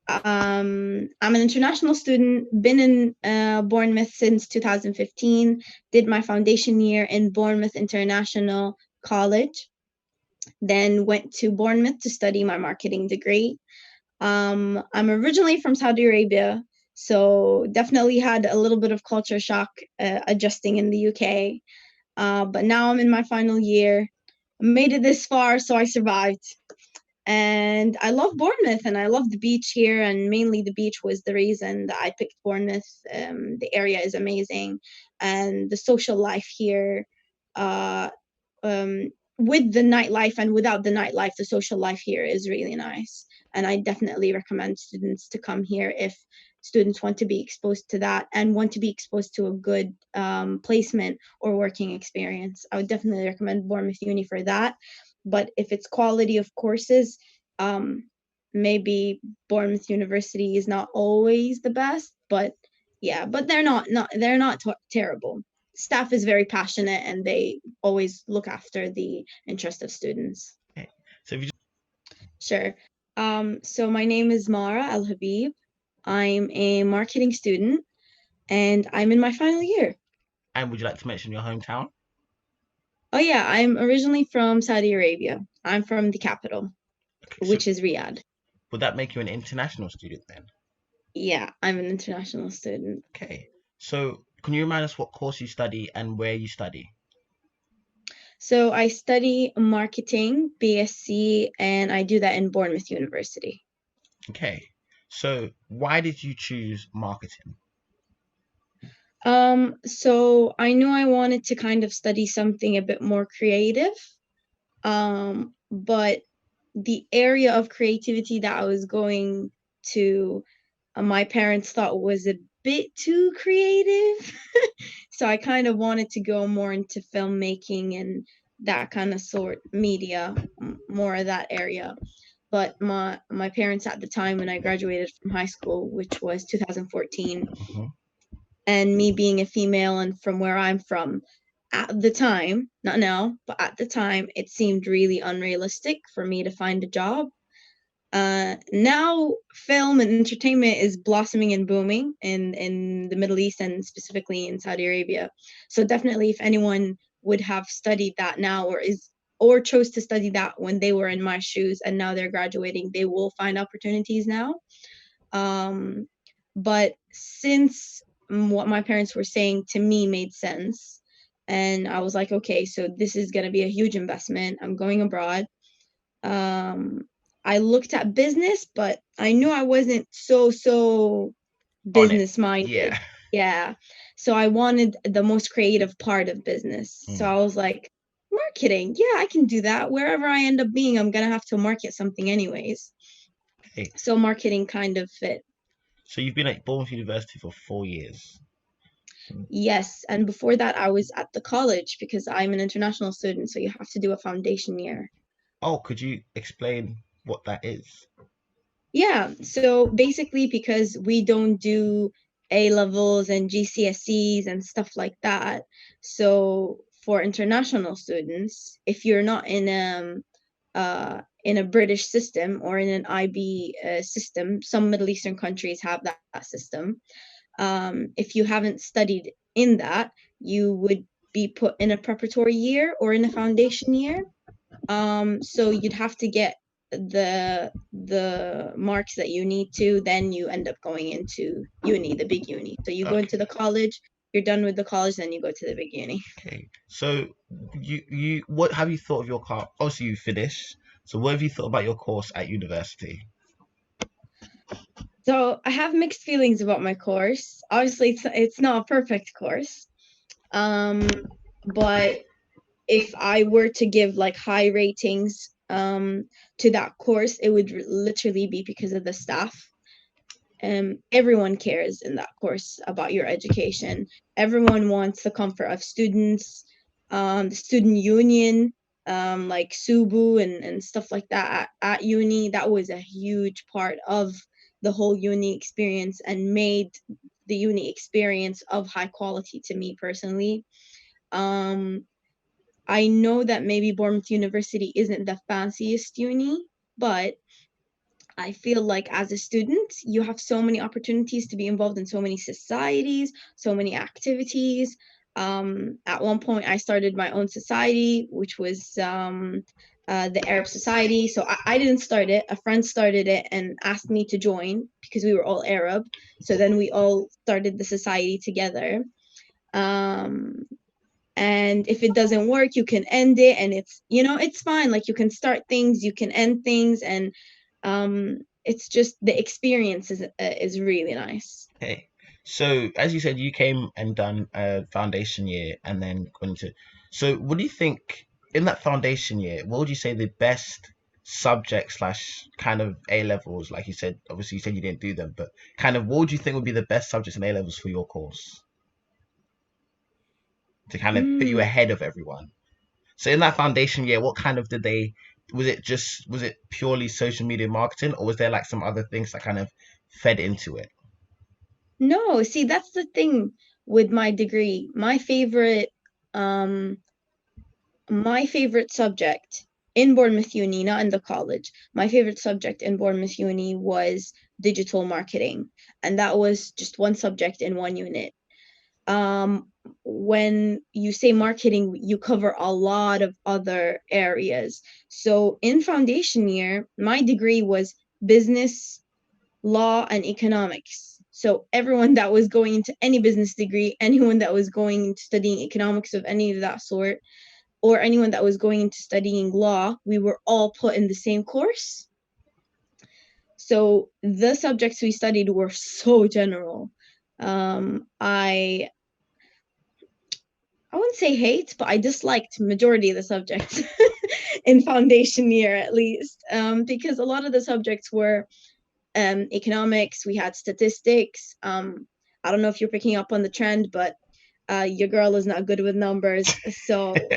I'm an international student, been in Bournemouth since 2015, did my foundation year in Bournemouth International College, then went to Bournemouth to study my marketing degree. I'm originally from Saudi Arabia, so definitely had a little bit of culture shock adjusting in the UK. But now I'm in my final year. Made it this far, so I survived. And I love Bournemouth and I love the beach here, and mainly the beach was the reason that I picked Bournemouth. The area is amazing, and the social life here, uh, um, with the nightlife and without the nightlife, the social life here is really nice. And I definitely recommend students to come here if students want to be exposed to that and want to be exposed to a good placement or working experience. I would definitely recommend Bournemouth Uni for that. But if it's quality of courses, um, maybe Bournemouth University is not always the best, but yeah, but they're not terrible. Staff is very passionate and they always look after the interest of students. Okay. So if you Sure. So my name is Marah Alhabeeb. I'm a marketing student and I'm in my final year. and would you like to mention your hometown? Oh yeah, I'm originally from Saudi Arabia. I'm from the capital, Okay, so which is Riyadh. would that make you an international student then? Yeah, I'm an international student. Okay. So can you remind us what course you study and where you study? So I study marketing, BSc, and I do that in Bournemouth University. Okay. So why did you choose marketing? So I knew I wanted to kind of study something a bit more creative. But the area of creativity that I was going to, my parents thought was a bit too creative. So I kind of wanted to go more into filmmaking and that kind of sort media, more of that area. But my parents at the time when I graduated from high school, which was 2014, Mhm. and me being a female and from where I'm from, at the time, not now, but at the time, it seemed really unrealistic for me to find a job. Now, film and entertainment is blossoming and booming in the Middle East and specifically in Saudi Arabia. So definitely, if anyone would have studied that now or chose to study that when they were in my shoes and now they're graduating, they will find opportunities now. Um, but since what my parents were saying to me made sense, and I was like, okay, so this is going to be a huge investment. I'm going abroad. Um, I looked at business, but I knew I wasn't so On it. business minded. Yeah. Yeah. So I wanted the most creative part of business. So Mm. I was like, marketing. Yeah, I can do that. Wherever I end up being, I'm going to have to market something anyways. Okay. So marketing kind of fit. So you've been at Bournemouth University for 4 years. Yes, and before that, I was at the college because I'm an international student, so you have to do a foundation year. Oh, could you explain what that is? Yeah, so basically, because we don't do A levels and GCSEs and stuff like that, so for international students, if you're not in a British system or in an IB system, some Middle Eastern countries have that system. If you haven't studied in that, you would be put in a preparatory year or in a foundation year. So you'd have to get the marks that you need to, then you end up going into uni, the big uni. So you go into the Okay. college, you're done with the college, then you go to the big uni. Okay. So you what have you thought of your car? Obviously you finished. So what have you thought about your course at university? So I have mixed feelings about my course. Obviously, it's not a perfect course. Um, but if I were to give like high ratings to that course, it would literally be because of the staff. Everyone cares in that course about your education. Everyone wants the comfort of students, the student union, like Subu and stuff like that at uni. That was a huge part of the whole uni experience and made the uni experience of high quality to me personally. Um, I know that maybe Bournemouth University isn't the fanciest uni, but I feel like as a student, you have so many opportunities to be involved in so many societies, so many activities. At one point, I started my own society, which was the Arab Society. So I didn't start it. A friend started it and asked me to join because we were all Arab. So then we all started the society together. Um, and if it doesn't work, you can end it, and it's fine. Like, you can start things, you can end things, and it's just the experience is really nice. Okay. So as you said, you came and done a foundation year and then went to. So what do you think in that foundation year? What would you say the best subject slash kind of A levels? Like you said, obviously you said you didn't do them, but kind of what would you think would be the best subjects in A levels for your course to kind of put you Mm, ahead of everyone? So in that foundation year, what kind of did they? Was it purely social media marketing, or was there like some other things that kind of fed into it? no, see, that's the thing with my degree. My favorite subject in Bournemouth Uni, not in the college, my favorite subject in Bournemouth Uni was digital marketing. And that was just one subject in one unit. When you say marketing, you cover a lot of other areas. So in foundation year, my degree was business, law, and economics. So everyone that was going into any business degree, anyone that was going into studying economics of any of that sort, or anyone that was going into studying law, we were all put in the same course. So the subjects we studied were so general. I wouldn't say hate, but I disliked majority of the subjects in foundation year, at least, because a lot of the subjects were economics. We had statistics. I don't know if you're picking up on the trend, but your girl is not good with numbers, so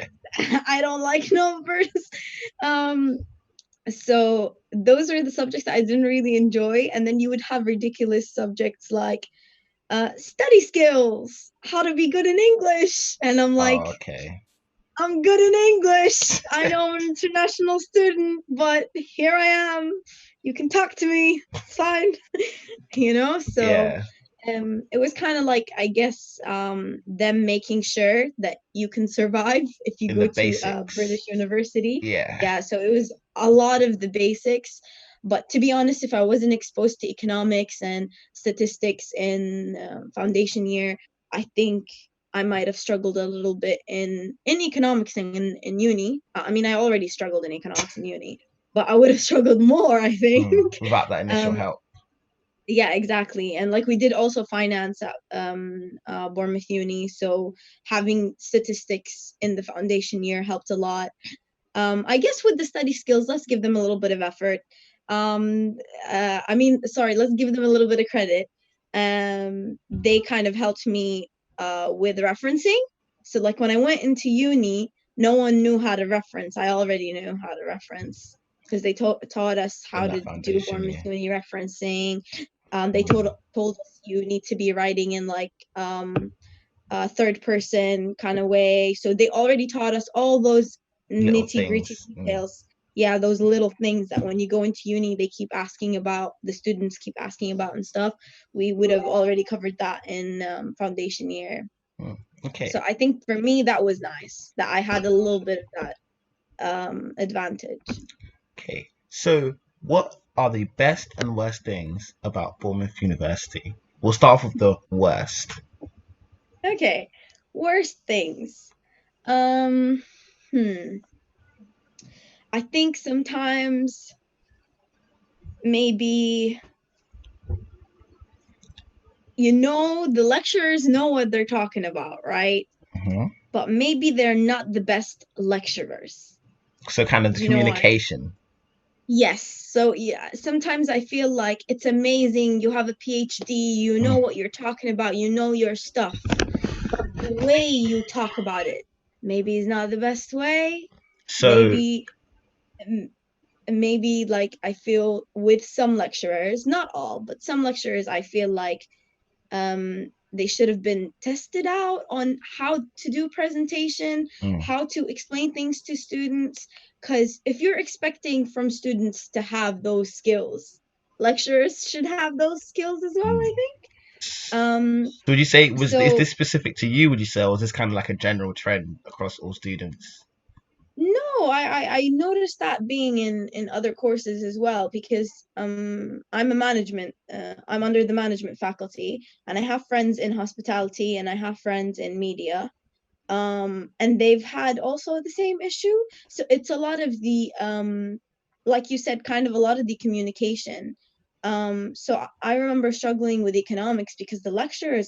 I don't like numbers. Um, so those are the subjects that I didn't really enjoy. And then you would have ridiculous subjects like study skills, how to be good in English. And I'm like, Oh, okay. I'm good in English. I know I'm an international student, but here I am. You can talk to me. It's fine. So Yeah, it was kind of like, I guess, them making sure that you can survive if you in go the to basics. British University. Yeah, Yeah, so it was a lot of the basics. But to be honest, if I wasn't exposed to economics and statistics in foundation year, I think I might have struggled a little bit in economics and in uni. I mean, I already struggled in economics in uni, but I would have struggled more, I think. without that initial um, help. yeah, exactly. And like, we did also finance at Bournemouth Uni, so having statistics in the foundation year helped a lot. I guess with the study skills, let's give them a little bit of effort. I mean, sorry, let's give them a little bit of credit. They kind of helped me with referencing. So like, when I went into uni, no one knew how to reference. I already knew how to reference because they taught us In how that to do foundation Bournemouth year. Uni referencing. They told Mm, told us you need to be writing in like third person kind of way. So they already taught us all those little nitty gritty things. details. Yeah, those little things that when you go into uni, they keep asking about, the students keep asking about and stuff. We would have already covered that in foundation year. Mm. So Okay, I think for me, that was nice that I had a little bit of that advantage. okay. So, what are the best and worst things about Bournemouth University? We'll start off with the worst. Okay, worst things. Um, hmm. I think sometimes maybe the lecturers know what they're talking about, right? Hmm. But maybe they're not the best lecturers. So, kind of the Do you know what I mean? communication. Yes. So yeah, sometimes I feel like it's amazing. You have a PhD, you know Mm. what you're talking about, you know your stuff. But the way you talk about it, maybe is not the best way. So, Maybe maybe like, I feel with some lecturers, not all, but some lecturers, I feel like they should have been tested out on how to do presentation, mm, how to explain things to students. Because if you're expecting from students to have those skills, lecturers should have those skills as well, I Mm. think. Um, So would you say is so this specific to you? Would you say, or is this kind of like a general trend across all students? no, I noticed that being in other courses as well, because I'm under the management faculty, and I have friends in hospitality and I have friends in media. And they've had also the same issue. So it's a lot of the like you said, kind of a lot of the communication. So I remember struggling with economics because the lecturers,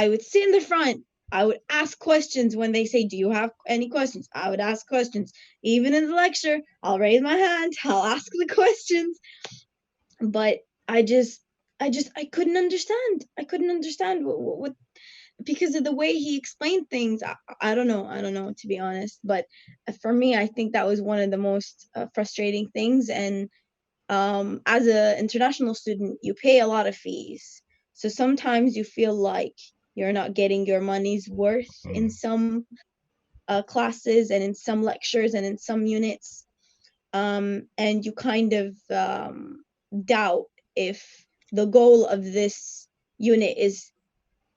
I would sit in the front. I would ask questions when they say, "Do you have any questions?" I would ask questions. Even in the lecture, I'll raise my hand, I'll ask the questions. But I just, I couldn't understand. I couldn't understand what because of the way he explained things. I don't know. I don't know, to be honest. But for me, I think that was one of the most frustrating things. And as an international student, you pay a lot of fees. So sometimes you feel like you're not getting your money's worth in Mm. some classes and in some lectures and in some units. And you kind of doubt if the goal of this unit is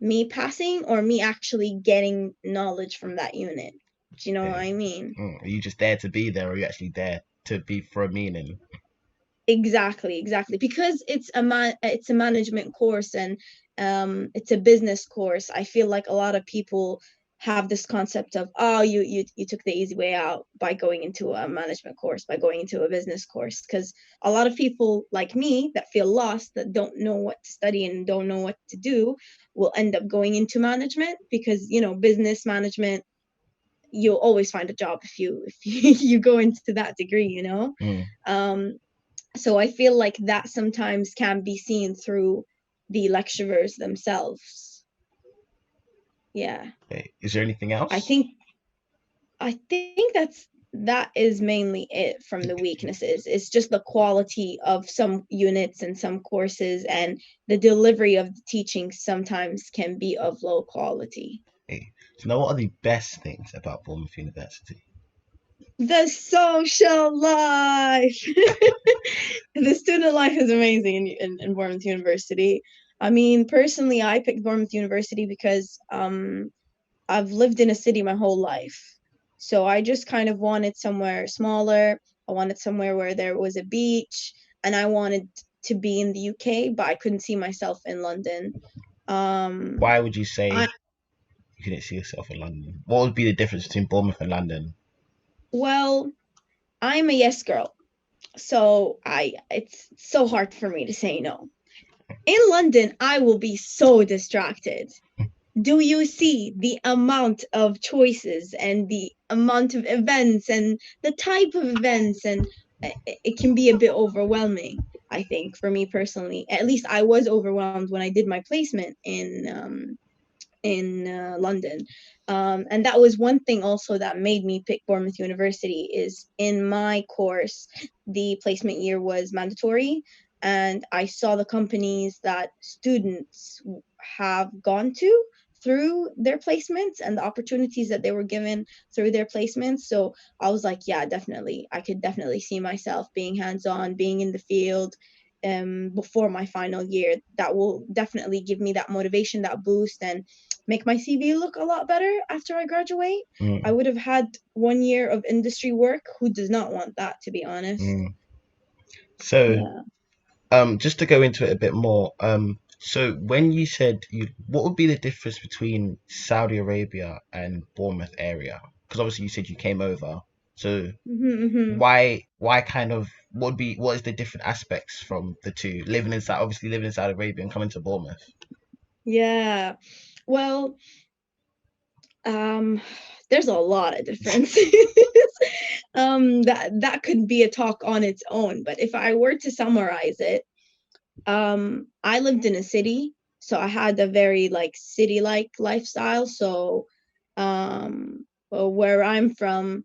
me passing or me actually getting knowledge from that unit. Do you know what Okay. I mean? Are you just there to be there, or are you actually there to be for a meaning? Exactly, exactly. Because it's a management course, and it's a business course. I feel like a lot of people have this concept of, oh, you took the easy way out by going into a management course, by going into a business course. Because a lot of people like me that feel lost, that don't know what to study and don't know what to do, will end up going into management, because business management, you'll always find a job if you go into that degree. Mm. um so I feel like that sometimes can be seen through the lecturers themselves. Yeah. Okay. Is there anything I else? think that is mainly it from the weaknesses. It's just the quality of some units and some courses, and the delivery of the teaching sometimes can be of low quality. Okay. So now, what are the best things about Bournemouth University? The social life. The student life is amazing in Bournemouth University. I mean, personally, I picked Bournemouth University because I've lived in a city my whole life. So I just kind of wanted somewhere smaller. I wanted somewhere where there was a beach, and I wanted to be in the UK, but I couldn't see myself in London. Um, Why would you I say you couldn't see yourself in London? What would be the difference between Bournemouth and London? well, I'm a yes girl. So I it's so hard for me to say no. In London, I will be so distracted. Do you see the amount of choices and the amount of events and the type of events, and it can be a bit overwhelming, I think, for me personally. At least I was overwhelmed when I did my placement in London. And that was one thing also that made me pick Bournemouth University. Is in my course, the placement year was mandatory, and I saw the companies that students have gone to through their placements and the opportunities that they were given through their placements. So I was like, yeah, definitely, I could definitely see myself being hands-on, being in the field before my final year. That will definitely give me that motivation, that boost, and make my CV look a lot better after I graduate. I Mm. would have had 1 year of industry work. Who does not want that, to be honest? Mm. So, Yeah. just to go into it a bit more, so when you said what would be the difference between Saudi Arabia and Bournemouth area? Because obviously you said you came over. So Mm-hmm, mm-hmm. why kind of what is the different aspects from the two? Obviously living in Saudi Arabia and coming to Bournemouth. Yeah. Well, um, there's a lot of differences. That could be a talk on its own. But if I were to summarize it, I lived in a city, so I had a very like city-like lifestyle. So, well, where I'm from,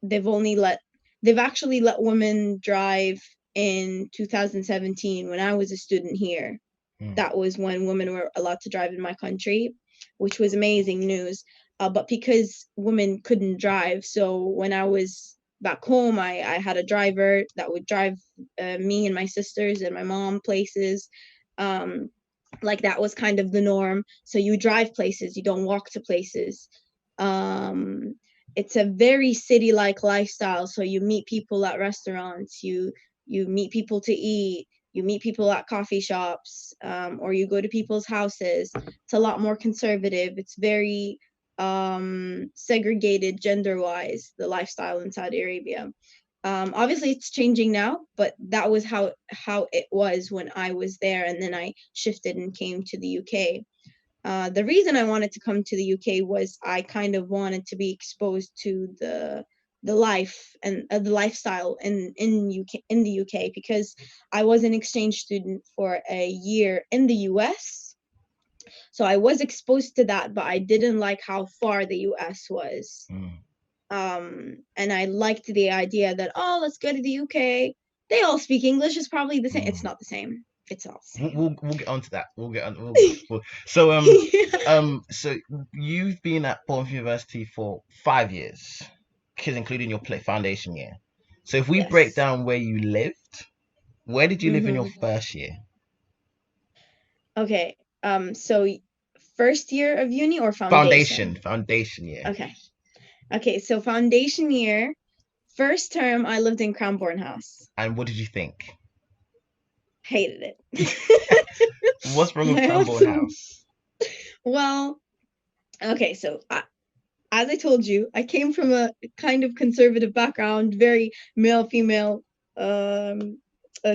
they've only let they've actually let women drive in 2017 when I was a student here. Mm. That was when women were allowed to drive in my country, which was amazing news. But because women couldn't drive, so when I was back home, I had a driver that would drive me and my sisters and my mom places. Like that was kind of the norm. So you drive places, you don't walk to places. It's a very city-like lifestyle. So you meet people at restaurants, you meet people to eat, you meet people at coffee shops, or you go to people's houses. It's a lot more conservative. It's very segregated gender-wise, the lifestyle in Saudi Arabia. Obviously it's changing now, but that was how it was when I was there, and then I shifted and came to the UK. The reason I wanted to come to the UK was I kind of wanted to be exposed to the life and the lifestyle in the UK, because I was an exchange student for a year in the US. So I was exposed to that, but I didn't like how far the US was. And I liked the idea that, oh, let's go to the UK. They all speak English. It's probably the same. It's not the same. It's not the same. We'll get onto that. We'll get on. So so you've been at Bournemouth University for 5 years, because including your foundation year. So if we break Yes. down where you lived, where did you live in your Mhm. first year? Okay. So first year of uni or foundation? Foundation year. Okay. Okay. So foundation year, first term, I lived in Cranborne house. And what did you think? Hated it. What's wrong with I Cranborne also, House? well, okay. So as I told you, I came from a kind of conservative background, very male, female,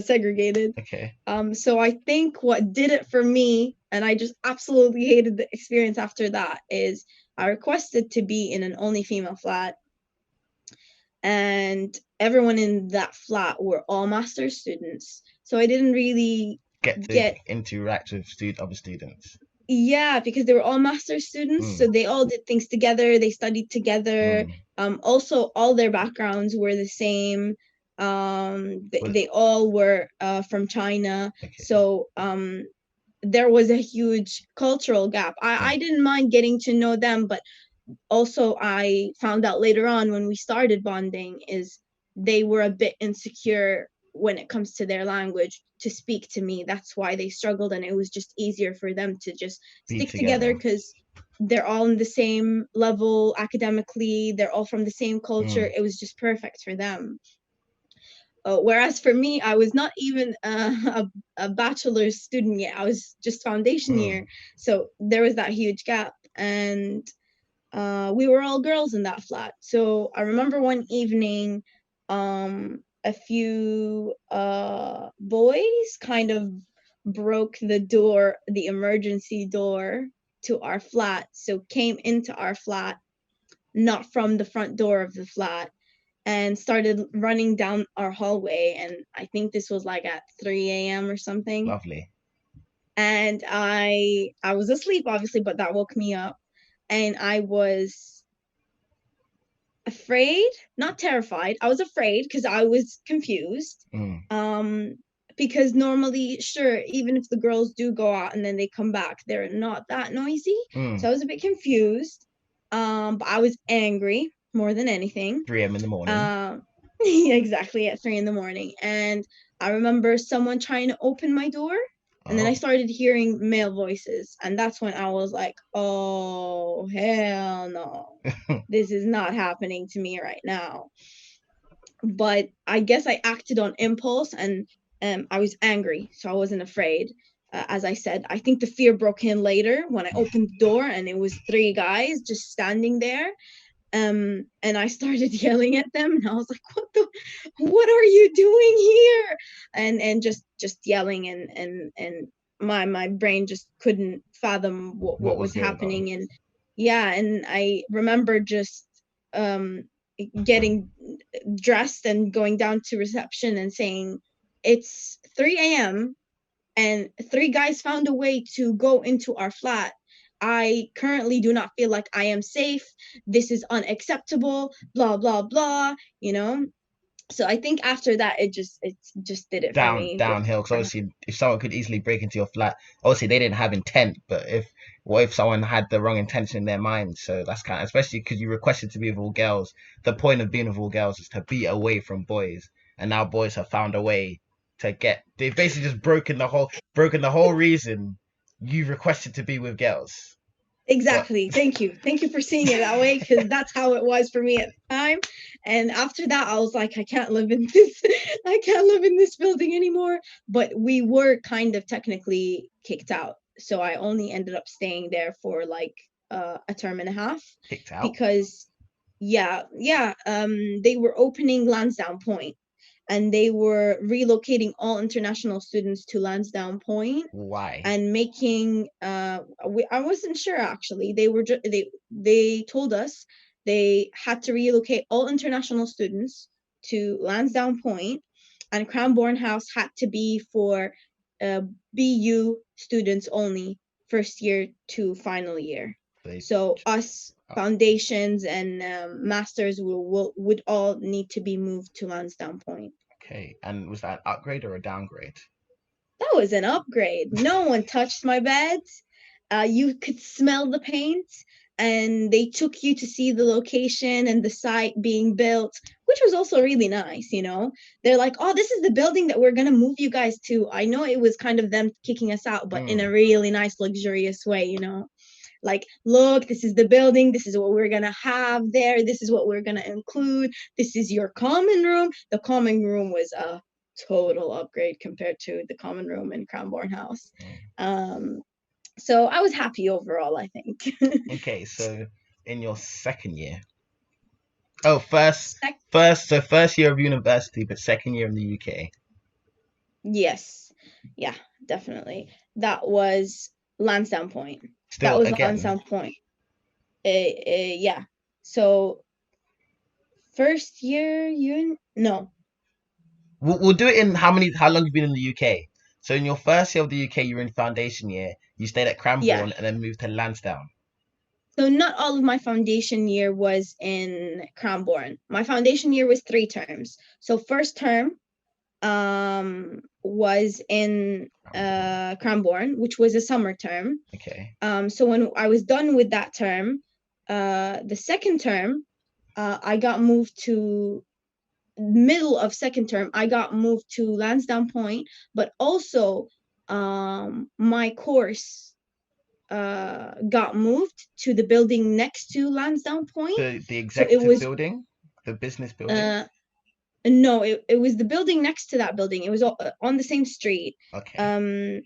segregated. Okay. So I think what did it for me, and I just absolutely hated the experience after that, is I requested to be in an only female flat, and everyone in that flat were all master's students. So I didn't really Get to get interact with other students. Yeah, because they were all master's students, so they all did things together, they studied together. Also, all their backgrounds were the same. They all were from China. Okay. So there was a huge cultural gap. I didn't mind getting to know them, but also I found out later on when we started bonding is they were a bit insecure when it comes to their language to speak to me. That's why they struggled, and it was just easier for them to just stick together because they're all in the same level academically, they're all from the same culture. It was just perfect for them. Whereas for me, I was not even a bachelor's student yet. I was just foundation year. So there was that huge gap. And we were all girls in that flat. So I remember one evening, a few boys kind of broke the emergency door to our flat. So came into our flat, not from the front door of the flat, and started running down our hallway. And I think this was like at 3 a.m. or something. Lovely. And I was asleep, obviously, but that woke me up. And I was afraid, not terrified. I was afraid because I was confused. Because normally, sure, even if the girls do go out and then they come back, they're not that noisy. So I was a bit confused. But I was angry more than anything. 3 a.m. in the morning. Exactly, at 3 in the morning. And I remember someone trying to open my door. And then I started hearing male voices. And that's when I was like, oh, hell no. This is not happening to me right now. But I guess I acted on impulse, and I was angry. So I wasn't afraid. As I said, I think the fear broke in later when I opened the door and it was 3 guys just standing there. And I started yelling at them, and I was like, what are you doing here? And just yelling, and my brain just couldn't fathom what was happening. And yeah, and I remember just getting dressed and going down to reception and saying, it's 3 a.m. and 3 guys found a way to go into our flat. I currently do not feel like I am safe. This is unacceptable, blah, blah, blah, you know? So I think after that, it just did it for me with Downhill, because obviously if someone could easily break into your flat, obviously they didn't have intent, but if what if someone had the wrong intention in their mind? So that's kind of, especially because you requested to be with all girls. The point of being with all girls is to be away from boys, and now boys have found a way to get. They've basically just broken the whole reason you requested to be with girls. But Exactly. Thank you. Thank you for seeing it that way, because that's how it was for me at the time. And after that, I was like, I can't live in this. I can't live in this building anymore. But we were kind of technically kicked out, so I only ended up staying there for like a term and a half, kicked out. because they were opening Lansdowne Point, and they were relocating all international students to Lansdowne Point Why? and making I wasn't sure actually. They told us they had to relocate all international students to Lansdowne Point, and Cranborne House had to be for uh, BU students only, first year to final year. They So us foundations and masters would all need to be moved to Lansdowne Point. okay. And was that an upgrade or a downgrade? That was an upgrade. No one touched my bed. You could smell the paint, and they took you to see the location and the site being built, which was also really nice. They're like, oh, this is the building that we're going to move you guys to. I know it was kind of them kicking us out, but in a really nice, luxurious way. Like, look, this is the building, this is what we're gonna have there, this is what we're gonna include, this is your common room. The common room was a total upgrade compared to the common room in Cranborne House. So I was happy overall, I think. Okay, so in your second year. Oh, first year of university, but second year in the UK. Yes, yeah, definitely. That was Lansdowne Point. That Still was again. Lansdowne Point. Yeah. So first year, no. We'll do it in how long you've been in the UK. So in your first year of the UK, you were in foundation year. You stayed at Yeah. Cranborne and then moved to Lansdowne. So not all of my foundation year was in Cranborne. My foundation year was 3 terms. So first term was in Cranborne, which was a summer term. Okay. So when I was done with that term, the second term, I got moved to middle of second term. I got moved to Lansdowne Point, but also my course got moved to the building next to Lansdowne Point. The So it executive was building, the business building. no, it was the building next to that building. It was on the same street. Okay.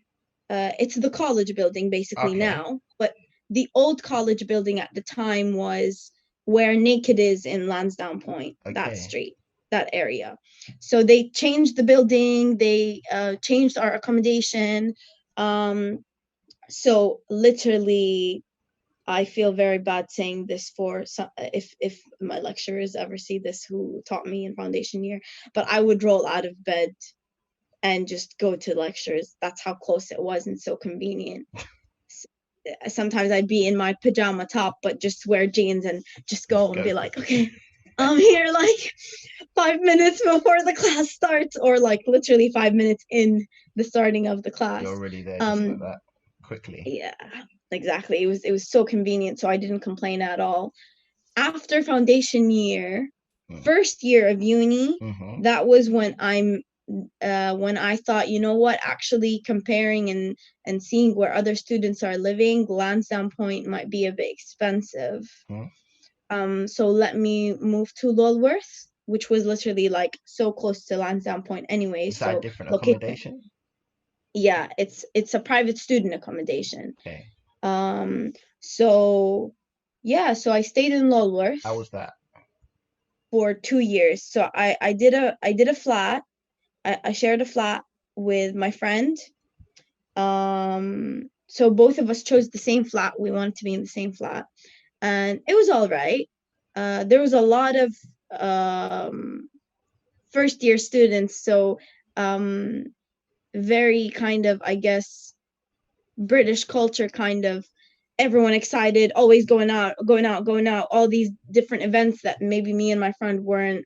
It's the college building basically Okay. now, but the old college building at the time was where Naked is in Lansdowne Point, that Okay. street, that area. So they changed the building, they changed our accommodation. So literally, I feel very bad saying this for some, if my lecturers ever see this who taught me in foundation year, but I would roll out of bed and just go to lectures. That's how close it was and so convenient. Sometimes I'd be in my pajama top, but just wear jeans and just go and be like, okay, I'm here like 5 minutes before the class starts, or like literally 5 minutes in the starting of the class. You're already there just like that, quickly. Yeah, exactly. It was so convenient, so I didn't complain at all. After foundation year, first year of uni, that was when when I thought, you know what, actually comparing and seeing where other students are living, Lansdowne Point might be a bit expensive. So let me move to Lulworth, which was literally like so close to Lansdowne Point anyway. Is that a So different accommodation? Yeah, it's a private student accommodation. Okay. So yeah, so I stayed in Lulworth. How was that? For 2 years. So I did a flat. I shared a flat with my friend. So both of us chose the same flat. We wanted to be in the same flat, and it was all right. There was a lot of first year students, so very kind of, I guess, British culture kind of, everyone excited, always going out, all these different events that maybe me and my friend weren't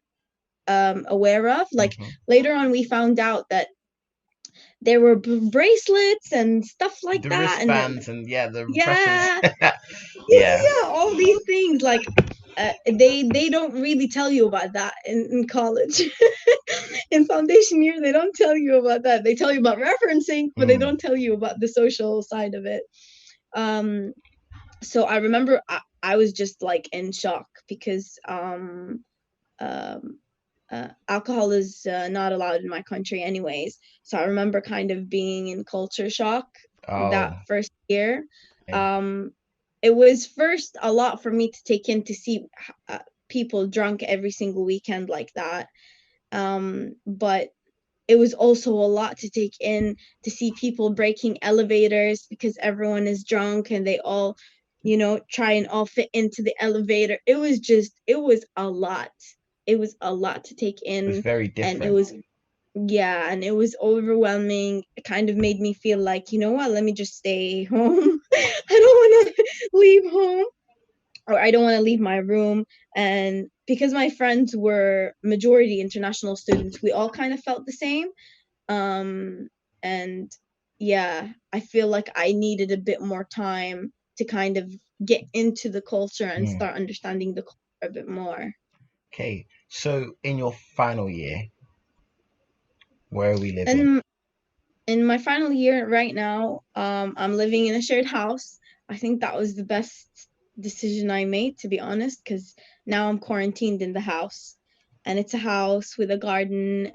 aware of. Like Mhm. later on, we found out that there were bracelets and stuff like The that, and then wristbands and yeah, the pressures. yeah, Yeah. yeah, all these things. Like they don't really tell you about that in college. In foundation year, they don't tell you about that. They tell you about referencing, but they Mm. don't tell you about the social side of it. So I remember I was just like in shock because um, alcohol is not allowed in my country anyways. So I remember kind of being in culture shock that Oh. first year. Okay. Um, it was first a lot for me to take in to see people drunk every single weekend like that. But it was also a lot to take in to see people breaking elevators because everyone is drunk and they all, try and all fit into the elevator. It was a lot. It was a lot to take It was in. very And different. yeah, and it was overwhelming. It kind of made me feel like, you know what, let me just stay home. I don't want to leave home, or I don't want to leave my room. And because my friends were majority international students, we all kind of felt the same. Um, and yeah, I feel like I needed a bit more time to kind of get into the culture and Mm. start understanding the culture a bit more. Okay. So in your final year, where are we living? And in my final year right now, I'm living in a shared house. I think that was the best decision I made, to be honest, because now I'm quarantined in the house, and it's a house with a garden.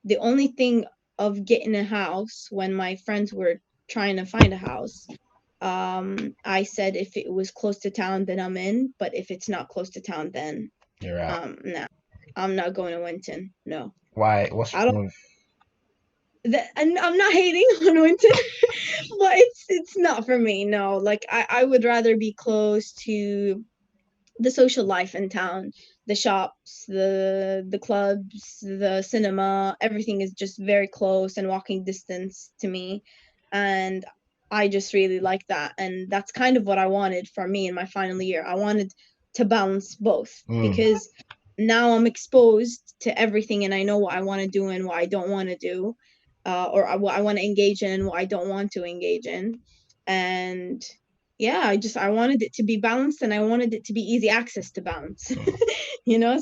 The only thing of getting a house when my friends were trying to find a house, I said if it was close to town, then I'm in. But if it's not close to town, then You're out. no, I'm not going to Winton. No, Why? What's I don't. wrong with? And I'm not hating on Winton, but it's not for me. No, like I would rather be close to the social life in town, the shops, the clubs, the cinema. Everything is just very close and walking distance to me, and I just really like that. And that's kind of what I wanted for me in my final year. I wanted to balance both Mm. because now I'm exposed to everything, and I know what I want to do and what I don't want to do, or what I want to engage in and what I don't want to engage in. And yeah, I wanted it to be balanced, and I wanted it to be easy access to balance.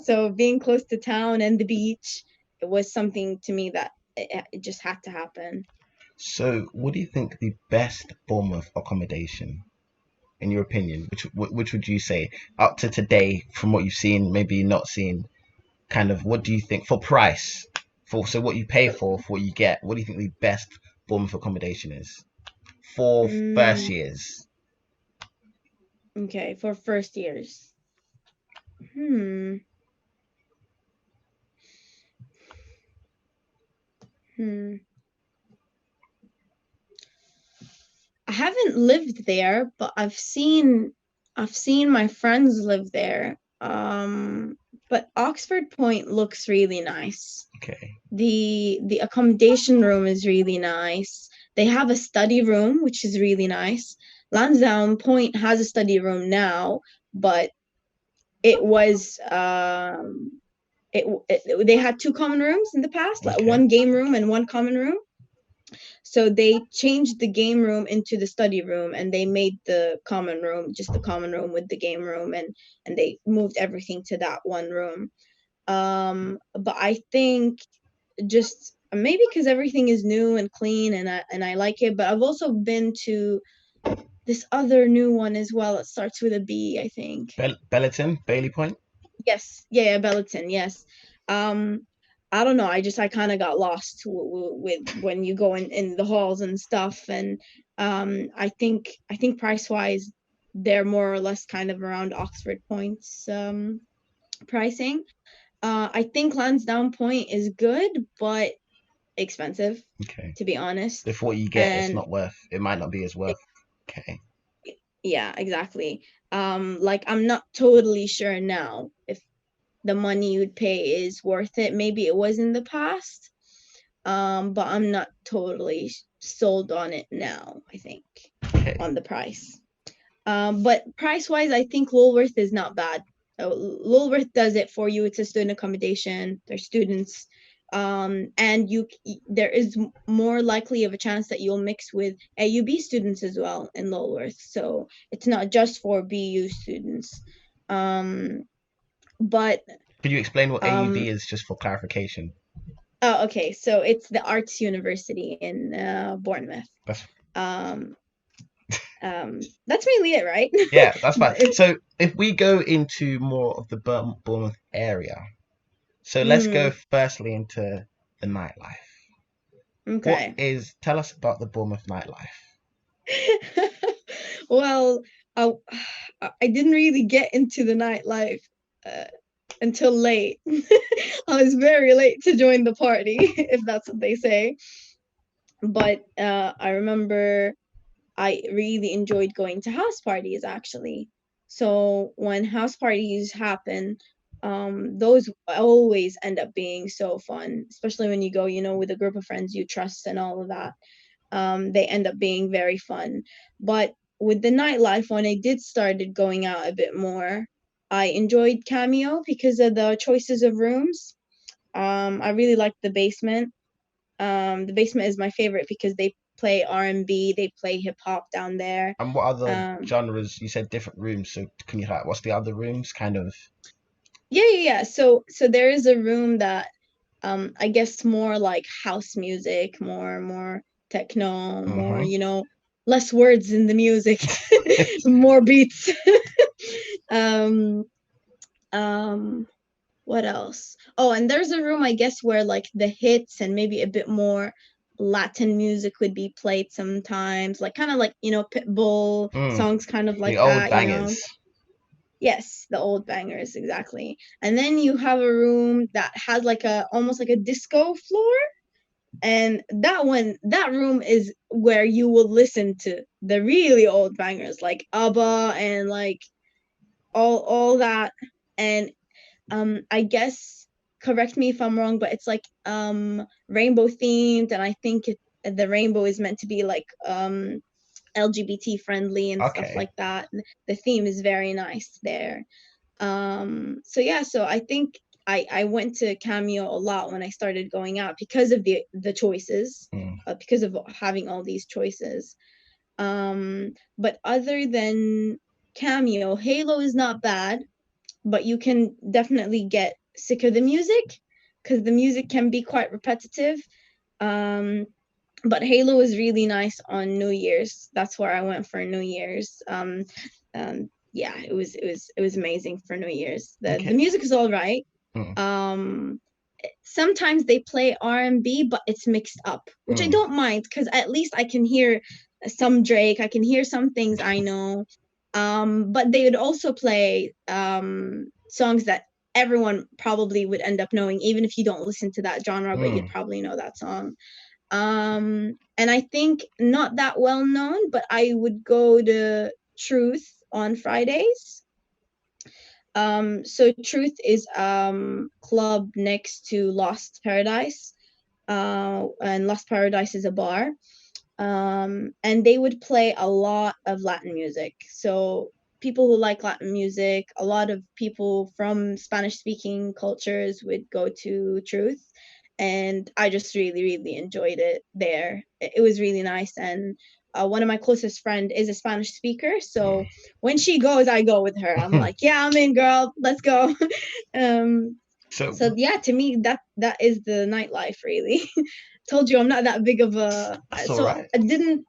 So being close to town and the beach, it was something to me that it just had to happen. So, what do you think the best Bournemouth accommodation, in your opinion? Which would you say up to today, from what you've seen, maybe not seen? Kind of, what do you think for price? So what you pay for what you get. What do you think the best Bournemouth accommodation is for first Mm, years? okay, for first years. Hmm. Hmm. I haven't lived there, but I've seen my friends live there. But Oxford Point looks really nice. Okay, The accommodation room is really nice. They have a study room, which is really nice. Lansdowne Point has a study room now, but it was they had two common rooms in the past, like okay, one game room and one common room. So they changed the game room into the study room, and they made the common room just the common room with the game room, and they moved everything to that one room. But I think just maybe because everything is new and clean, and I like it. But I've also been to this other new one as well. It starts with a B, I think. Bellerton, Bailey Point. Yes, yeah, Bellaton, yes. Um, I don't know. I kind of got lost with when you go in the halls and stuff, and I think price wise, they're more or less kind of around Oxford Point's pricing. I think Lansdowne Point is good, but expensive, Okay, to be honest. if what you get, it's And not worth. It might not be as worth. Okay, yeah, exactly. Like I'm not totally sure now if the money you'd pay is worth it. Maybe it was in the past, but I'm not totally sold on it now, I think, okay, on the price. But price wise, I think Woolworth is not bad. Lulworth does it for you. It's a student accommodation. There's students, and there is more likely of a chance that you'll mix with AUB students as well in Lulworth. So it's not just for BU students. But Could you explain what AUB um, is, just for clarification? oh, okay. So it's the Arts University in Bournemouth. That's Um, that's mainly it, right? Yeah, that's fine. It's, So if we go into more of the Bournemouth area, so let's go firstly into the nightlife. okay. Tell us about the Bournemouth nightlife. Well, I, I didn't really get into the nightlife until late. I was very late to join the party, if that's what they say. But I remember I really enjoyed going to house parties, actually. So when house parties happen, those always end up being so fun, especially when you go, with a group of friends you trust and all of that. They end up being very fun. But with the nightlife, when I did started going out a bit more, I enjoyed Cameo because of the choices of rooms. I really liked the basement. The basement is my favorite because they play R&B, they play hip hop down there. And what other Um, genres? You said different rooms, so can you like what's the other rooms kind of? yeah. So there is a room that I guess more like house music, more techno, more, Mm-hmm. less words in the music, more beats. um um what else? Oh, and there's a room I guess where like the hits and maybe a bit more Latin music would be played sometimes, like kind of like, Pitbull songs, kind of The like old that. bangers. Yes, the old bangers, exactly. And then you have a room that has like a almost like a disco floor, and that room is where you will listen to the really old bangers like ABBA and like all that. And I guess, correct me if I'm wrong, but it's like rainbow themed, and I think the rainbow is meant to be like LGBT friendly and stuff Okay. like that. The theme is very nice there. So yeah, so I think I went to Cameo a lot when I started going out because of the choices, Mm. because of having all these choices. But other than Cameo, Halo is not bad, but you can definitely get sick of the music because the music can be quite repetitive. Um, but Halo is really nice on New Year's. That's where I went for New Year's. Yeah, it was amazing for New Year's. The Okay. music is all right. Mm. Um, Sometimes they play R&B, but it's mixed up, which I Mm. don't mind because at least I can hear some Drake. I can hear some things I know. But they would also play songs that everyone probably would end up knowing, even if you don't listen to that genre, but you'd Mm. probably know that song. And I think not that well known, but I would go to Truth on Fridays. So Truth is club next to Lost Paradise. And Lost Paradise is a bar. And they would play a lot of Latin music. So people who like Latin music, a lot of people from Spanish speaking cultures would go to Truth. And I just really, really enjoyed it there. It was really nice. And one of my closest friend is a Spanish speaker. Mm. So when she goes, I go with her. I'm like, yeah, I'm in, girl. Let's go. um, So so yeah, to me that is the nightlife really. Told you I'm not that big of a that's all so right. I didn't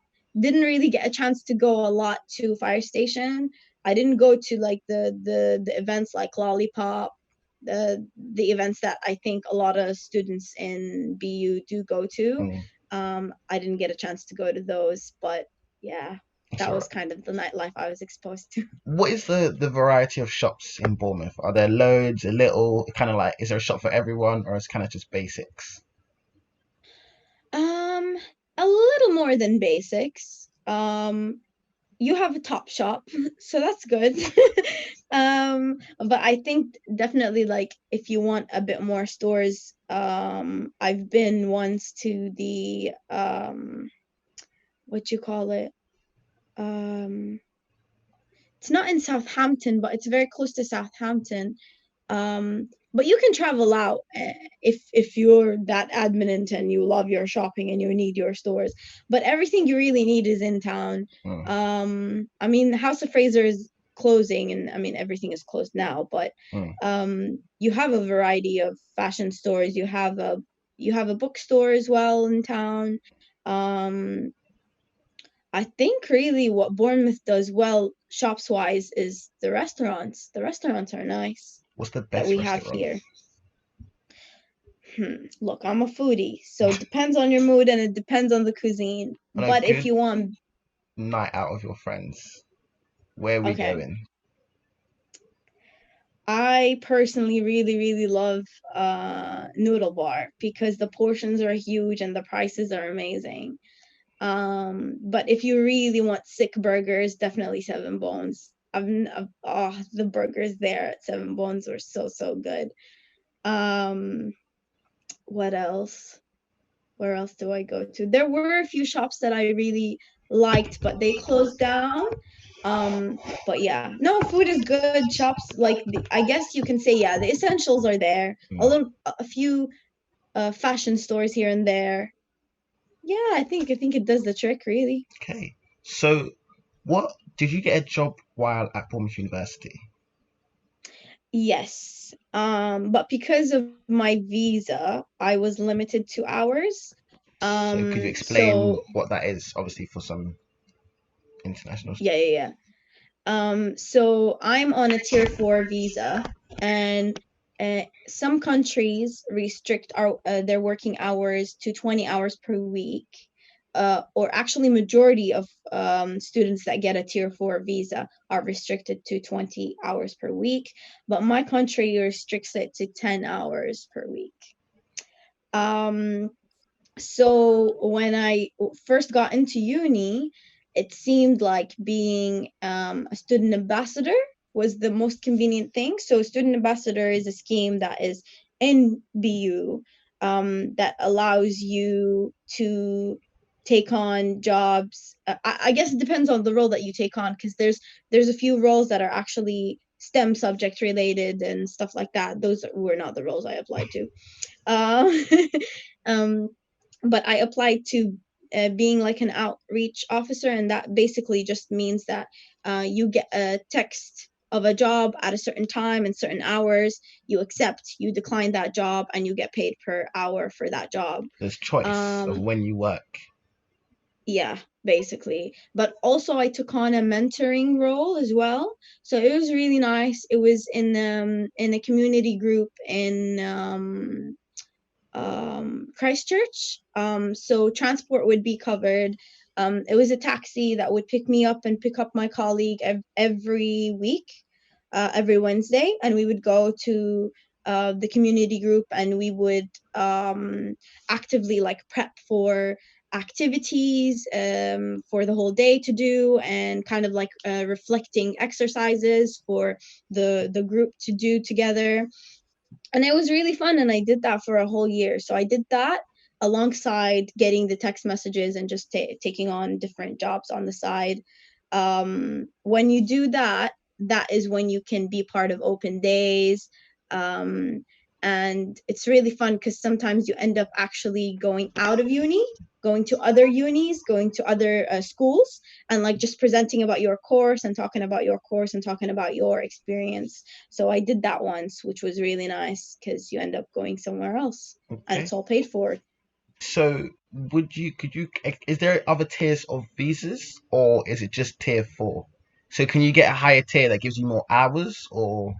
really get a chance to go a lot to Fire Station. I didn't go to like the events like Lollipop, the events that I think a lot of students in BU do go to. Mm. I didn't get a chance to go to those, but yeah, That's that all was right. kind of the nightlife I was exposed to. What is the variety of shops in Bournemouth? Are there loads, a little, kind of like, is there a shop for everyone, or is it kind of just basics? Um, a little more than basics. You have a top shop, so that's good. But I think definitely like if you want a bit more stores, I've been once to the what you call it? Um it's not in Southampton, but it's very close to Southampton. But you can travel out if you're that adamant and you love your shopping and you need your stores. But everything you really need is in town. I mean, House of Fraser is closing, and I mean everything is closed now. But you have a variety of fashion stores. You have a bookstore as well in town. I think really what Bournemouth does well shops wise is the restaurants. The restaurants are nice What's the that best we have restaurant? here. Look, I'm a foodie, so it depends on your mood and it depends on the cuisine. On a But if good you want, night out with your friends, where are we okay, going? I personally really, really love Noodle Bar because the portions are huge and the prices are amazing. But if you really want sick burgers, definitely Seven Bones. The burgers there at Seven Bones were so, so good. What else? Where else do I go to? There were a few shops that I really liked, but they closed down. But yeah, no, food is good. Shops like I guess you can say, yeah, the essentials are there. A few fashion stores here and there. Yeah, I think it does the trick, really. Okay. So, what did you get a job while at Bournemouth University? Yes. But because of my visa, I was limited to hours. So, could you explain So what that is? Obviously, for some international. yeah. So I'm on a tier 4 visa, and some countries restrict their working hours to 20 hours per week. Or actually, majority of students that get a tier 4 visa are restricted to 20 hours per week, but my country restricts it to 10 hours per week. So when I first got into uni, it seemed like being a student ambassador was the most convenient thing. So student ambassador is a scheme that is in BU that allows you to take on jobs. I guess it depends on the role that you take on, because there's a few roles that are actually STEM subject related and stuff like that. Those were not the roles I applied to. Uh, um, but I applied to being like an outreach officer, and that basically just means that you get a text of a job at a certain time and certain hours. You accept, you decline that job, and you get paid per hour for that job. There's choice of Um, when you work. yeah, basically. But also, I took on a mentoring role as well, so it was really nice. It was in a community group in Christchurch. So transport would be covered. It was a taxi that would pick me up and pick up my colleague every week, every Wednesday, and we would go to the community group, and we would actively like prep for activities for the whole day to do, and kind of like reflecting exercises for the group to do together. And it was really fun, and I did that for a whole year. So I did that alongside getting the text messages and just taking on different jobs on the side. When you do that, that is when you can be part of open days. um, and it's really fun because sometimes you end up actually going out of uni, going to other unis, going to other schools, and like just presenting about your course and talking about your course and talking about your experience. So I did that once, which was really nice because you end up going somewhere else and Okay. it's all paid for. So, is there other tiers of visas, or is it just tier 4? So, can you get a higher tier that gives you more hours, or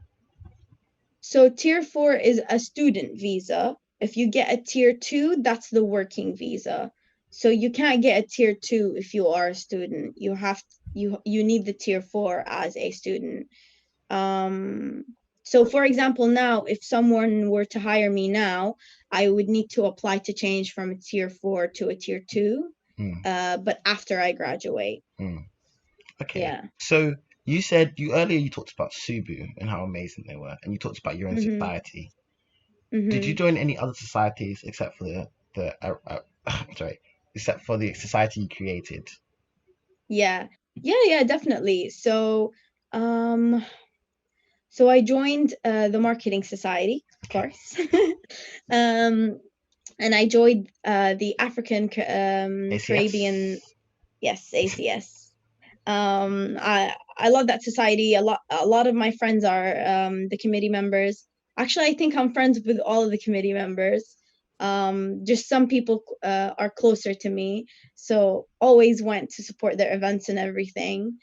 So tier 4 is a student visa. If you get a tier 2, that's the working visa. So you can't get a tier 2 if you are a student. You need the tier 4 as a student. Um, so for example, now if someone were to hire me now, I would need to apply to change from a tier 4 to a tier 2, Hmm, but after I graduate. hmm. Okay. Yeah. So, you talked about Subu and how amazing they were, and you talked about your own Mm-hmm. society. Did you Mm-hmm. join any other societies except for sorry, except for the society you created? Yeah. Yeah, definitely. So Um, so I joined the Marketing Society, of Okay. course. And I joined the African Caribbean, ACS. yes, ACS. I love that society a lot. A lot of my friends are the committee members. Actually, I think I'm friends with all of the committee members. Just some people are closer to me, so always went to support their events and everything.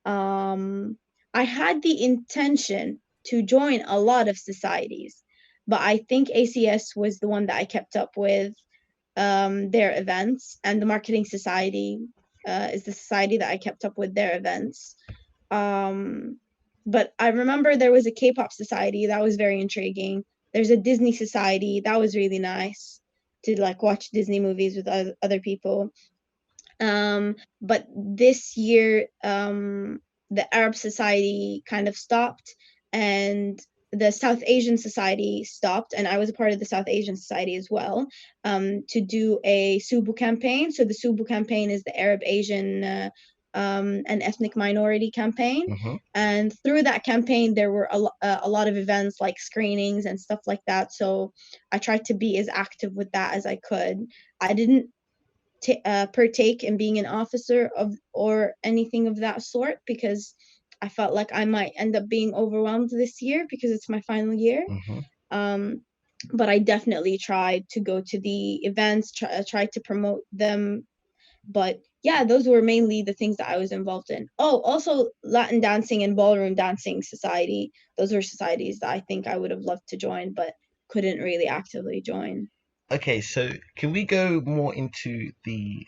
I had the intention to join a lot of societies, but I think ACS was the one that I kept up with their events, and the Marketing Society is the society that I kept up with their events. But I remember there was a K-pop society that was very intriguing. There's a Disney society that was really nice to like watch Disney movies with other people. But this year, the Arab Society kind of stopped, and the South Asian Society stopped, and I was a part of the South Asian Society as well, to do a Subu campaign. So the Subu campaign is the Arab Asian and ethnic minority campaign. Mm-hmm. And through that campaign, there were a lot of events like screenings and stuff like that. So I tried to be as active with that as I could. I didn't partake in being an officer of or anything of that sort because I felt like I might end up being overwhelmed this year because it's my final year. Mm-hmm. Um, but I definitely tried to go to the events, tried to promote them. But yeah, those were mainly the things that I was involved in. Oh, also Latin dancing and ballroom dancing society. Those were societies that I think I would have loved to join, but couldn't really actively join. Okay, so can we go more into the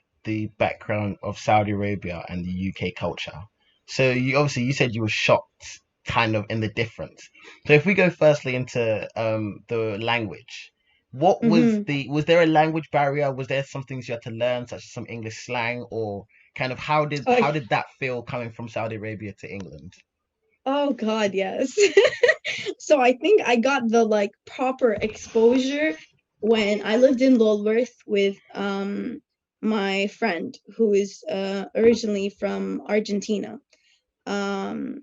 background of Saudi Arabia and the UK culture? So you obviously you said you were shocked kind of in the difference. So if we go firstly into the language, what was Mm-hmm. was there a language barrier? Was there some things you had to learn, such as some English slang, or kind of Oh, how did that feel coming from Saudi Arabia to England? oh God, yes. So I think I got the like proper exposure when I lived in Lulworth with my friend who is originally from Argentina. Um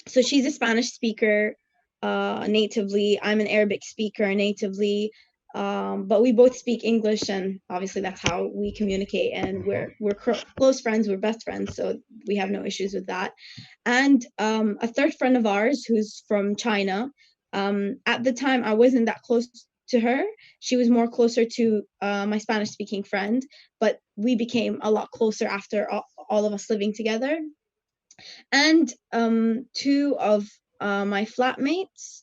so she's a Spanish speaker natively. I'm an Arabic speaker natively. But we both speak English, and obviously that's how we communicate. And Hmm. we're close friends. We're best friends, so we have no issues with that. And a third friend of ours who's from China. At the time, I wasn't that close to her. She was more closer to my Spanish speaking friend, but we became a lot closer after all of us living together. And two of my flatmates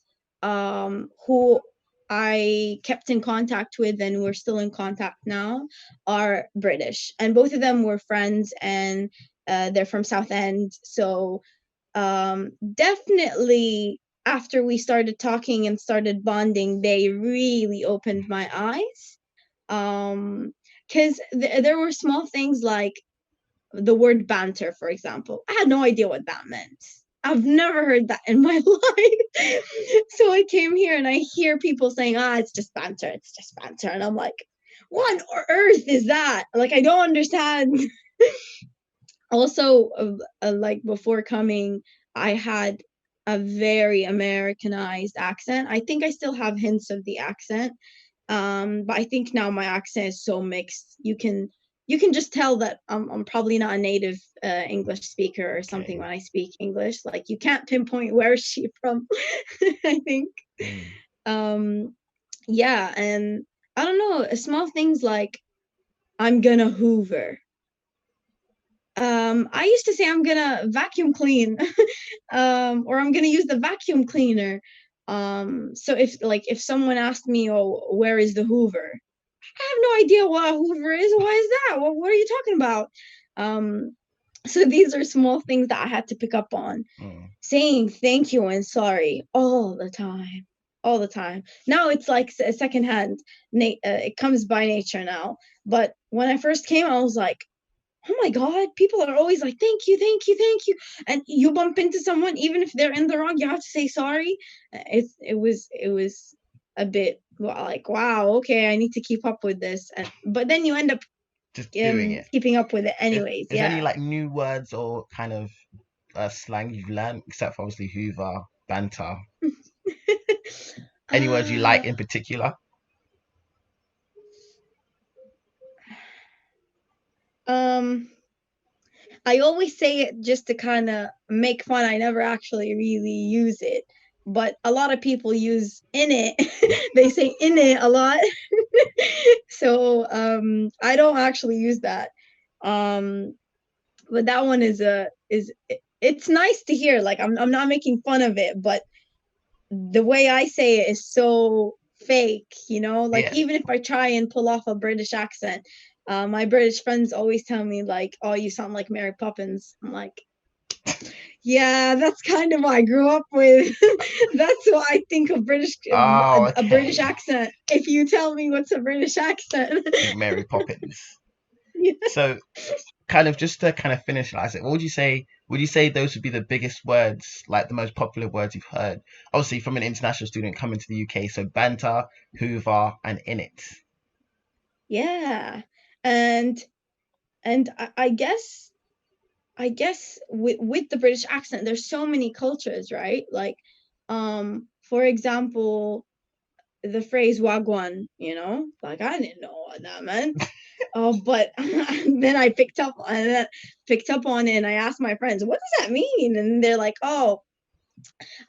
who I kept in contact with and we're still in contact now are British. And both of them were friends, and they're from Southend. So definitely after we started talking and started bonding, they really opened my eyes. Because there were small things like the word banter, for example. I had no idea what that meant. I've never heard that in my life. So I came here and I hear people saying, it's just banter, it's just banter. And I'm like, what on earth is that? Like, I don't understand. Also, like before coming, I had a very Americanized accent. I think I still have hints of the accent, but I think now my accent is so mixed. You can just tell that I'm probably not a native English speaker or something Okay. when I speak English. Like you can't pinpoint where is she from. I think. Mm. Um, yeah, and I don't know, small things like I'm gonna Hoover. I used to say I'm gonna vacuum clean, or I'm gonna use the vacuum cleaner. So if someone asked me, oh, where is the Hoover? I have no idea what a Hoover is. What is that? What are you talking about? Um, so these are small things that I had to pick up on. Mm. Saying thank you and sorry all the time. All the time. Now it's like a secondhand. It comes by nature now. But when I first came, I was like, oh my God, people are always like, thank you, thank you, thank you. And you bump into someone, even if they're in the wrong, you have to say sorry. It was a bit like, wow, okay, I need to keep up with this. But then you end up Just doing it. keeping up with it anyways. Is there any Yeah. like new words or kind of slang you've learned, except for obviously Hoover, banter? Any words you uh, like in particular? um, I always say it just to kind of make fun. I never actually really use it, but a lot of people use in it. They say in it a lot. So I don't actually use that. Um, but that one is it's nice to hear. Like I'm not making fun of it, but the way I say it is so fake, like Yeah. even if I try and pull off a British accent, my British friends always tell me like, oh, you sound like Mary Poppins. I'm like, yeah, that's kind of what I grew up with. That's what I think of Oh, a British okay. accent. If you tell me what's a British accent. Think Mary Poppins. Yeah. So, kind of just to kind of finalize it, what would you say? Would you say those would be the biggest words, like the most popular words you've heard? Obviously, from an international student coming to the UK, so banter, Hoover, and in it. Yeah. And I guess with the British accent, there's so many cultures, right? Like, for example, the phrase wagwan, like I didn't know what that meant. Oh, but then I picked up on it and I asked my friends, what does that mean? And they're like, oh,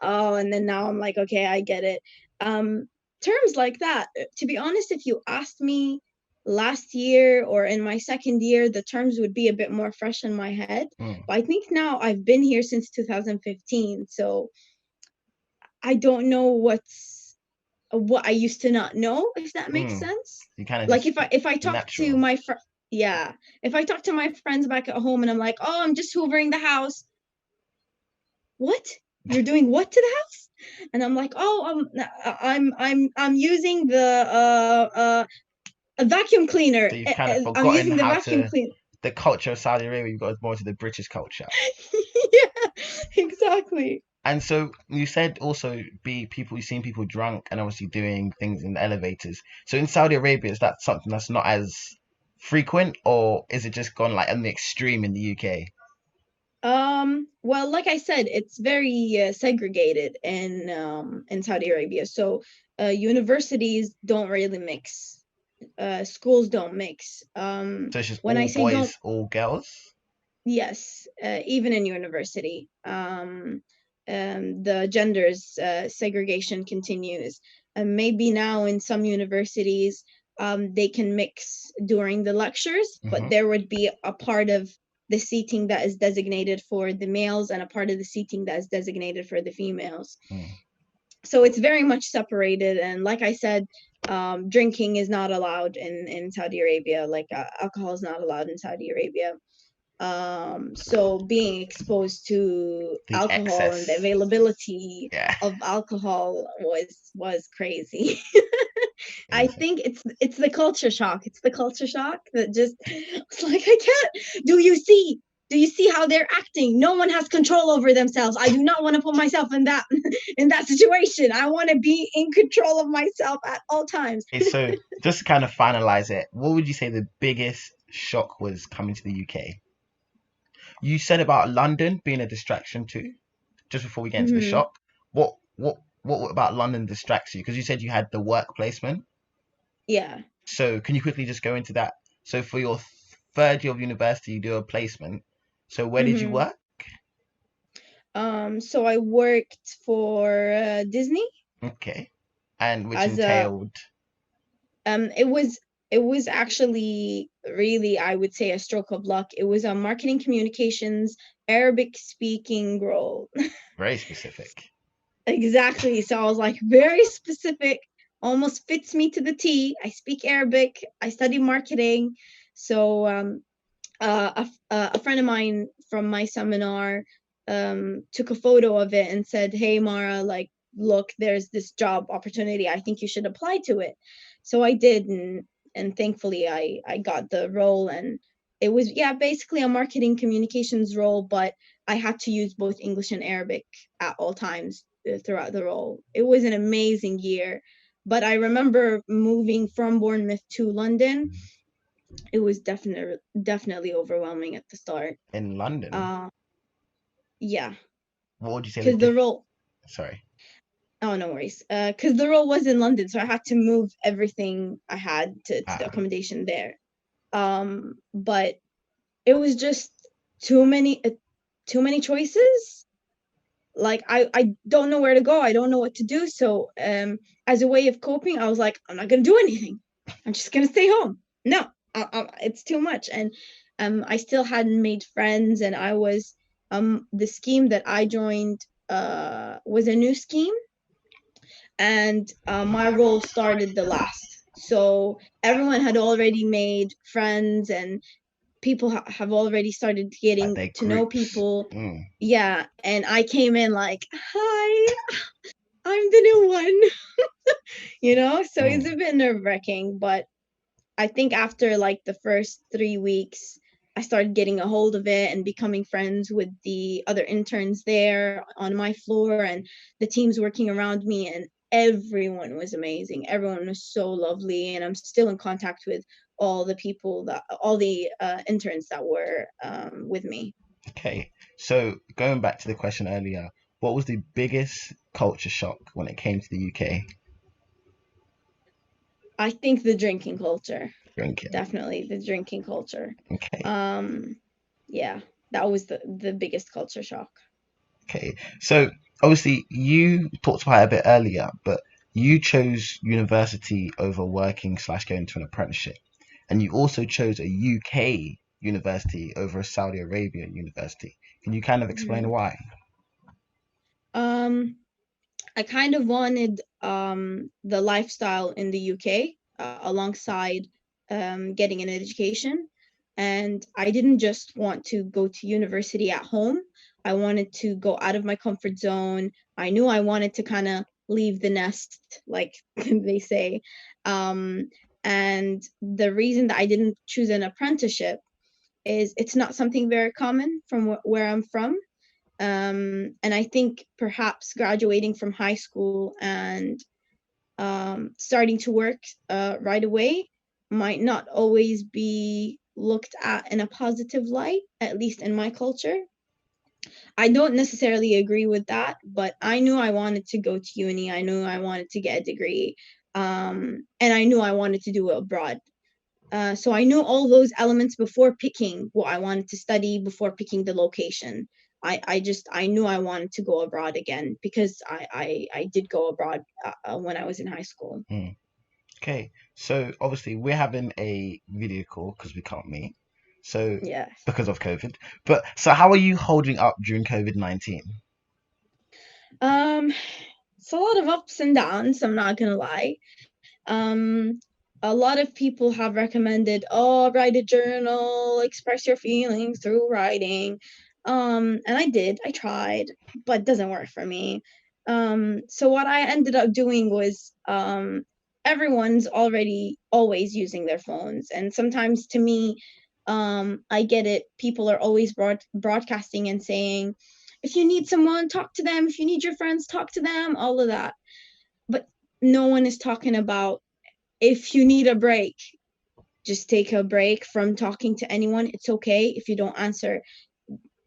and then now I'm like, okay, I get it. Terms like that. To be honest, if you asked me last year or in my second year, the terms would be a bit more fresh in my head. Mm, But I think now I've been here since 2015, so I don't know what I used to not know, if that makes mm. sense. You kind of Like just if I talk to natural. my yeah, if I talk to my friends back at home and I'm like, oh, I'm just hoovering the house. What? You're doing what to the house? And I'm like, oh, I'm using the a vacuum cleaner. So you've kind of I'm forgotten using the how vacuum to cleaner. the culture of Saudi Arabia. You've got more to the British culture. Yeah, exactly. And so you said also be people you've seen people drunk and obviously doing things in the elevators. So in Saudi Arabia, is that something that's not as frequent, or is it just gone like on the extreme in the UK? Well, like I said, it's very segregated in Saudi Arabia. So universities don't really mix. Schools don't mix. So it's just When I all say don't, boys, all girls. yes, even in university, the genders segregation continues. And maybe now in some universities, they can mix during the lectures, but Hmm. there would be a part of the seating that is designated for the males and a part of the seating that is designated for the females. Mm. So it's very much separated. And like I said, drinking is not allowed in Saudi Arabia. Like alcohol is not allowed in Saudi Arabia. So being exposed to The alcohol and the excess. availability Yeah. of alcohol was crazy. I Insane. think it's the culture shock. It's the culture shock that just it's like I can't. Do you see how they're acting? No one has control over themselves. I do not want to put myself in that in that situation. I want to be in control of myself at all times. Okay, so just to kind of finalize it, what would you say the biggest shock was coming to the UK? You said about London being a distraction too, just before we get into the Mm-hmm. shock. What about London distracts you? Because you said you had the work placement. Yeah. So can you quickly just go into that? So for your third year of university, you do a placement. So where did you Mm-hmm. work? So I worked for Disney Okay. And which as a entailed, um it was it was actually really, I would say, a stroke of luck. It was a marketing communications Arabic speaking role. very specific. Exactly. So I was like very specific, almost fits me to the T. I speak Arabic, I study marketing. So a friend of mine from my seminar took a photo of it and said, hey Marah, like, look, there's this job opportunity, I think you should apply to it. So I did, and thankfully I got the role. And it was, yeah, basically a marketing communications role, but I had to use both English and Arabic at all times throughout the role. It was an amazing year, but I remember moving from Bournemouth to London. It was definitely overwhelming at the start. In London. Uh Yeah, What would you say the because the role. Sorry. Oh, no worries. Because the role was in London, so I had to move everything I had to the Ah, accommodation there. But it was just too many choices. Like I don't know where to go. I don't know what to do. So as a way of coping, I was like, I'm not gonna do anything. I'm just gonna stay home. No, it's too much. And I still hadn't made friends, and I was the scheme that I joined was a new scheme, and my role started the last. So everyone had already made friends, and people have already started like getting their to know groups. people. Mm. Yeah, and I came in like, hi, I'm the new one, so it's Mm. a bit nerve-wracking, but I think after like the first 3 weeks, I started getting a hold of it and becoming friends with the other interns there on my floor and the teams working around me. And everyone was amazing. Everyone was so lovely. And I'm still in contact with all the interns that were with me. Okay. So going back to the question earlier, what was the biggest culture shock when it came to the UK I think the drinking culture, drinking? definitely the drinking culture. Okay. Um, yeah, that was the biggest culture shock. Okay. So obviously you talked about it a bit earlier, but you chose university over working slash going to an apprenticeship. And you also chose a UK university over a Saudi Arabian university. Can you kind of explain Mhm. why? Um, I kind of wanted the lifestyle in the UK alongside getting an education. And I didn't just want to go to university at home. I wanted to go out of my comfort zone. I knew I wanted to kind of leave the nest, like they say. Um, and the reason that I didn't choose an apprenticeship is it's not something very common from where I'm from. And I think perhaps graduating from high school and starting to work right away might not always be looked at in a positive light, at least in my culture. I don't necessarily agree with that, but I knew I wanted to go to uni. I knew I wanted to get a degree. And I knew I wanted to do it abroad. So I knew all those elements before picking what I wanted to study, before picking the location. I knew I wanted to go abroad again because I did go abroad when I was in high school. Hmm. Okay, so obviously we're having a video call because we can't meet, so Yeah. because of COVID. But so how are you holding up during COVID-19? Um, it's a lot of ups and downs, I'm not gonna lie. Um, a lot of people have recommended, oh, write a journal, express your feelings through writing. And I tried, but it doesn't work for me. So what I ended up doing was everyone's already always using their phones. And sometimes to me, I get it. People are always broadcasting and saying, if you need someone, talk to them. If you need your friends, talk to them, all of that. But no one is talking about if you need a break, just take a break from talking to anyone. It's okay if you don't answer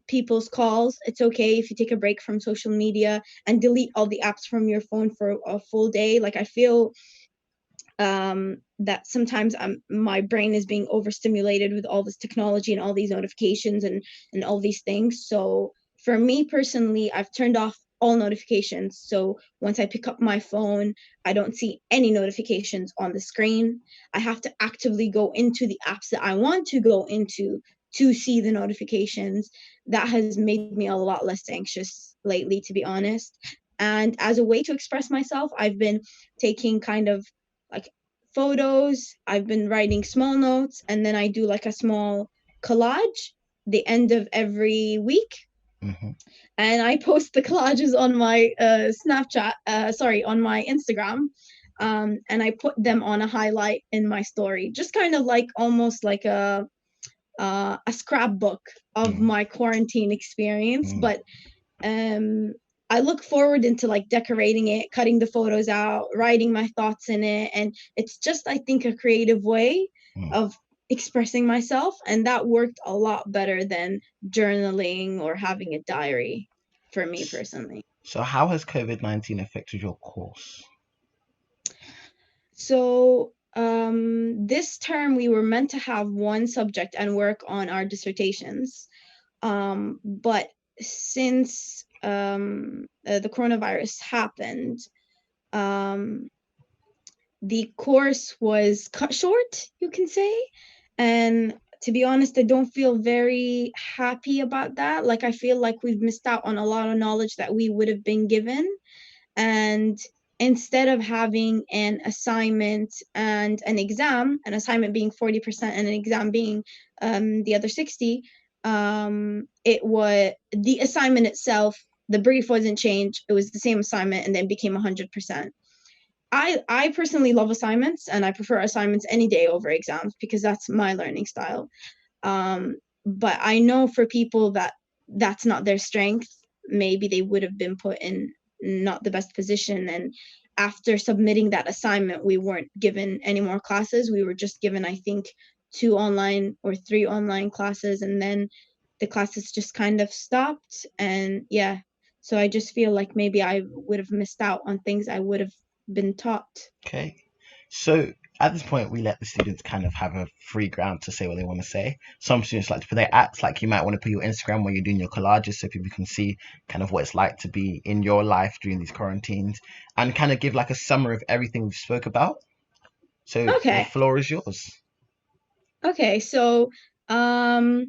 people's calls. It's okay if you take a break from social media and delete all the apps from your phone for a full day. Like I feel that sometimes my brain is being overstimulated with all this technology and all these notifications and all these things. So for me personally, I've turned off all notifications. So once I pick up my phone, I don't see any notifications on the screen. I have to actively go into the apps that I want to go into to see the notifications. That has made me a lot less anxious lately, to be honest. And as a way to express myself, I've been taking kind of like photos. I've been writing small notes, and then I do like a small collage the end of every week. Hmm. And I post the collages on my on my Instagram. And I put them on a highlight in my story, just kind of like almost like a scrapbook of Mm. my quarantine experience. Mm. But um I look forward into like decorating it, cutting the photos out, writing my thoughts in it, and it's just I think a creative way Mm. of expressing myself, and that worked a lot better than journaling or having a diary for me personally. So how has COVID-19 affected your course? So this term we were meant to have one subject and work on our dissertations, but since the coronavirus happened, the course was cut short, you can say. And to be honest, I don't feel very happy about that. Like, I feel like we've missed out on a lot of knowledge that we would have been given. And instead of having an assignment and an exam, an assignment being 40% and an exam being the other 60, it was the assignment itself, the brief wasn't changed. It was the same assignment and then became 100%. I personally love assignments, and I prefer assignments any day over exams because that's my learning style. But I know for people that that's not their strength. Maybe they would have been put in not the best position. And after submitting that assignment, we weren't given any more classes. We were just given, I think, 2 online or 3 online classes, and then the classes just kind of stopped. And yeah, so I just feel like maybe I would have missed out on things I would have been taught. Okay. So at this point, we let the students kind of have a free ground to say what they want to say. Some students like to put their apps, like you might want to put your Instagram where you're doing your collages so people can see kind of what it's like to be in your life during these quarantines and kind of give like a summary of everything we've spoke about. So the Okay. floor is yours. Okay. So I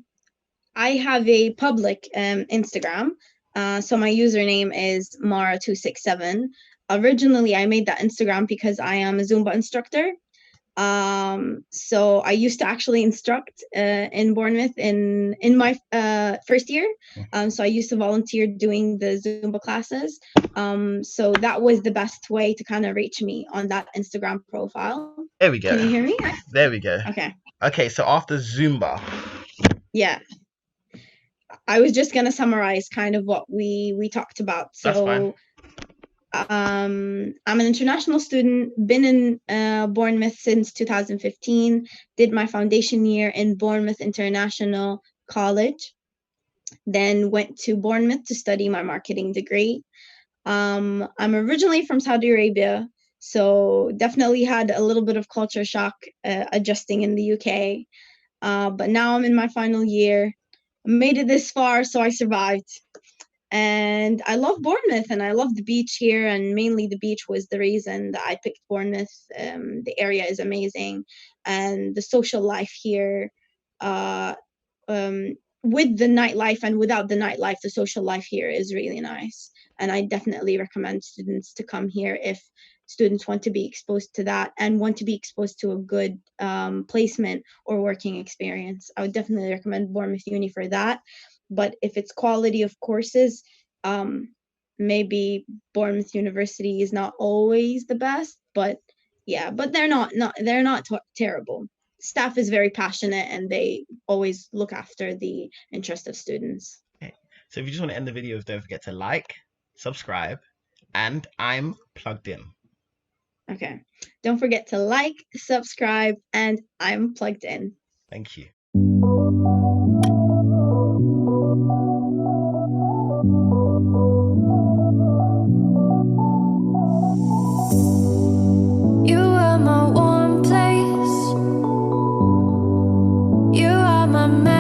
have a public Instagram. So my username is Marah267. Originally, I made that Instagram because I am a Zumba instructor. So I used to actually instruct in Bournemouth in my first year. So I used to volunteer doing the Zumba classes. So that was the best way to kind of reach me on that Instagram profile. There we go. Can you hear me? There we go. Okay. Okay, so after Zumba. Yeah. I was just gonna summarize kind of what we talked about. That's fine. So I'm an international student, been in Bournemouth since 2015, did my foundation year in Bournemouth International College, then went to Bournemouth to study my marketing degree. I'm originally from Saudi Arabia, so definitely had a little bit of culture shock adjusting in the UK. But now I'm in my final year. Made it this far, so I survived. And I love Bournemouth, and I love the beach here, and mainly the beach was the reason that I picked Bournemouth. The area is amazing, and the social life here, uh, with the nightlife and without the nightlife, the social life here is really nice. And I definitely recommend students to come here if students want to be exposed to that and want to be exposed to a good placement or working experience. I would definitely recommend Bournemouth Uni for that. But if it's quality of courses, maybe Bournemouth University is not always the best, but yeah, but they're not terrible. Staff is very passionate and they always look after the interest of students. Okay. So if you just want to end the videos, don't forget to like, subscribe, and I'm plugged in. Okay. Don't forget to like, subscribe, and I'm plugged in. Thank you.